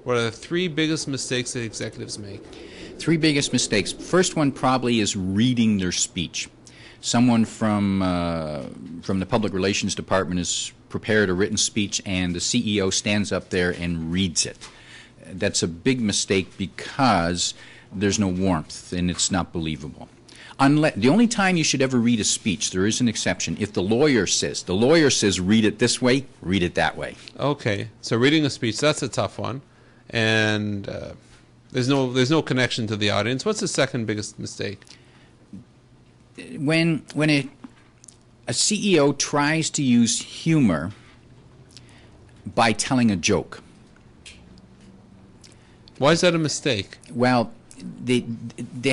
What are the three biggest mistakes that executives make? Three biggest mistakes. First one probably is reading their speech. Someone from the public relations department has prepared a written speech, and the CEO stands up there and reads it. That's a big mistake because there's no warmth and it's not believable. The only time you should ever read a speech, there is an exception, if the lawyer says read it this way, read it that way. Okay, so reading a speech, that's a tough one, and there's no connection to the audience. What's the second biggest mistake? When a CEO tries to use humor by telling a joke. Why is that a mistake? Well, they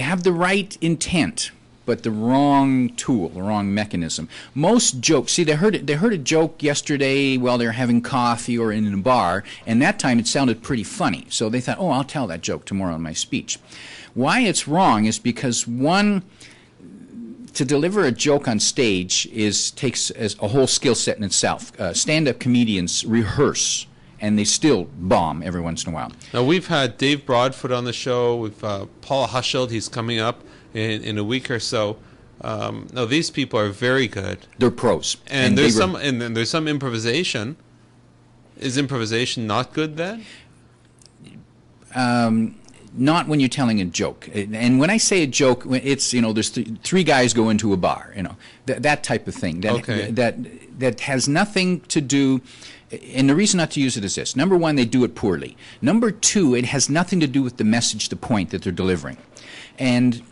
have the right intent, but the wrong tool, the wrong mechanism. Most jokes, see, they heard a joke yesterday while they were having coffee or in a bar, and that time it sounded pretty funny. So they thought, oh, I'll tell that joke tomorrow in my speech. Why it's wrong is because, one, to deliver a joke on stage takes a whole skill set in itself. Stand-up comedians rehearse, and they still bomb every once in a while. Now, we've had Dave Broadfoot on the show. We've Paul Huschild. He's coming up in a week or so. Now, these people are very good. They're pros. And there's some improvisation. Is improvisation not good then? Not when you're telling a joke. And when I say a joke, it's, there's three guys go into a bar, that type of thing. That has nothing to do, and the reason not to use it is this. Number one, they do it poorly. Number two, it has nothing to do with the message, the point that they're delivering. And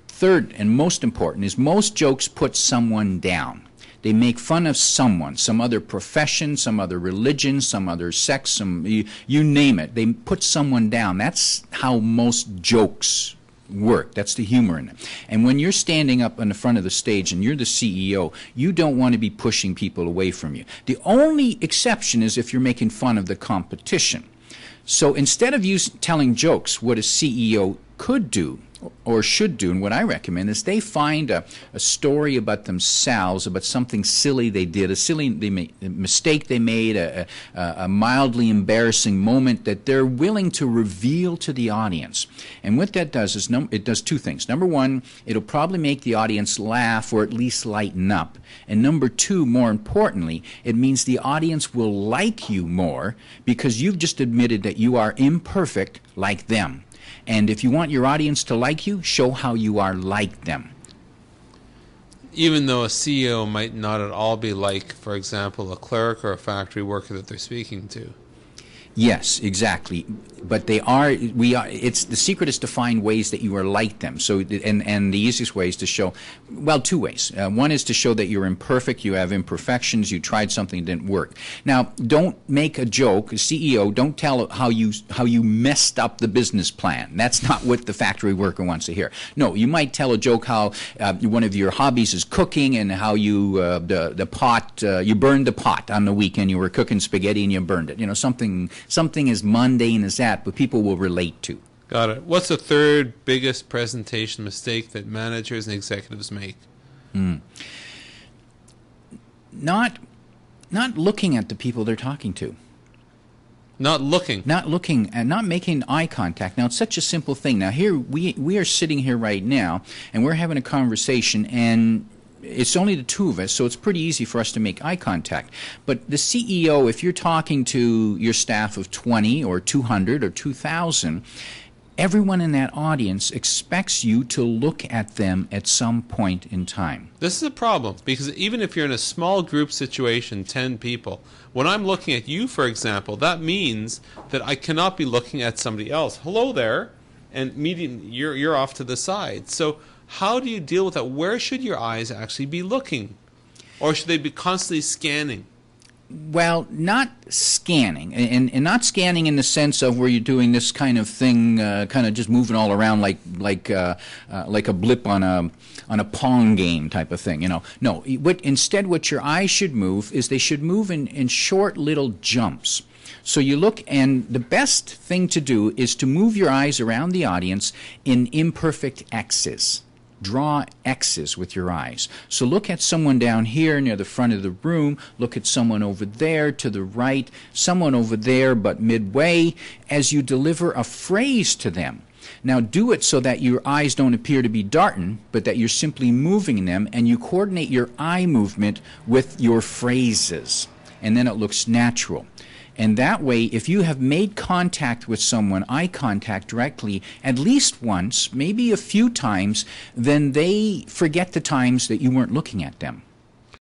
third and most important is most jokes put someone down. They make fun of someone, some other profession, some other religion, some other sex, you name it. They put someone down. That's how most jokes work. That's the humor in it. And when you're standing up on the front of the stage and you're the CEO, you don't want to be pushing people away from you. The only exception is if you're making fun of the competition. So instead of telling jokes, what a CEO could do or should do, and what I recommend is they find a story about themselves, about something silly they did, a mistake they made, a mildly embarrassing moment that they're willing to reveal to the audience. And what that does is it does two things. Number one, it'll probably make the audience laugh or at least lighten up. And number two, more importantly, it means the audience will like you more because you've just admitted that you are imperfect like them. And if you want your audience to like you, show how you are like them. Even though a CEO might not at all be like, for example, a clerk or a factory worker that they're speaking to. Yes, exactly. But it's the secret is to find ways that you are like them. So, and the easiest way is to show, well, two ways. One is to show that you're imperfect, you have imperfections, you tried something that didn't work. Now, don't make a joke, CEO, don't tell how you messed up the business plan. That's not what the factory worker wants to hear. No, you might tell a joke how one of your hobbies is cooking and how you burned the pot on the weekend. You were cooking spaghetti and you burned it. Something as mundane as that, but people will relate to. Got it. What's the third biggest presentation mistake that managers and executives make? Not looking at the people they're talking to. Not looking, and not making eye contact. Now, it's such a simple thing. Now, here we are sitting here right now, and we're having a conversation, and it's only the two of us, so it's pretty easy for us to make eye contact. But the CEO, if you're talking to your staff of 20 or 200 or 2,000, everyone in that audience expects you to look at them at some point in time. This is a problem, because even if you're in a small group situation, 10 people, when I'm looking at you, for example, that means that I cannot be looking at somebody else. Hello there, and you're off to the side. So how do you deal with that? Where should your eyes actually be looking? Or should they be constantly scanning? Well, not scanning, and not scanning in the sense of where you're doing this kind of thing, kind of just moving all around like a blip on a Pong game type of thing. No. Instead, what your eyes should move is they should move in short little jumps. So you look, and the best thing to do is to move your eyes around the audience in imperfect X's. Draw X's with your eyes. So look at someone down here near the front of the room, look at someone over there to the right, someone over there but midway, as you deliver a phrase to them. Now do it so that your eyes don't appear to be darting, but that you're simply moving them, and you coordinate your eye movement with your phrases. And then it looks natural. And that way, if you have made contact with someone, eye contact directly, at least once, maybe a few times, then they forget the times that you weren't looking at them.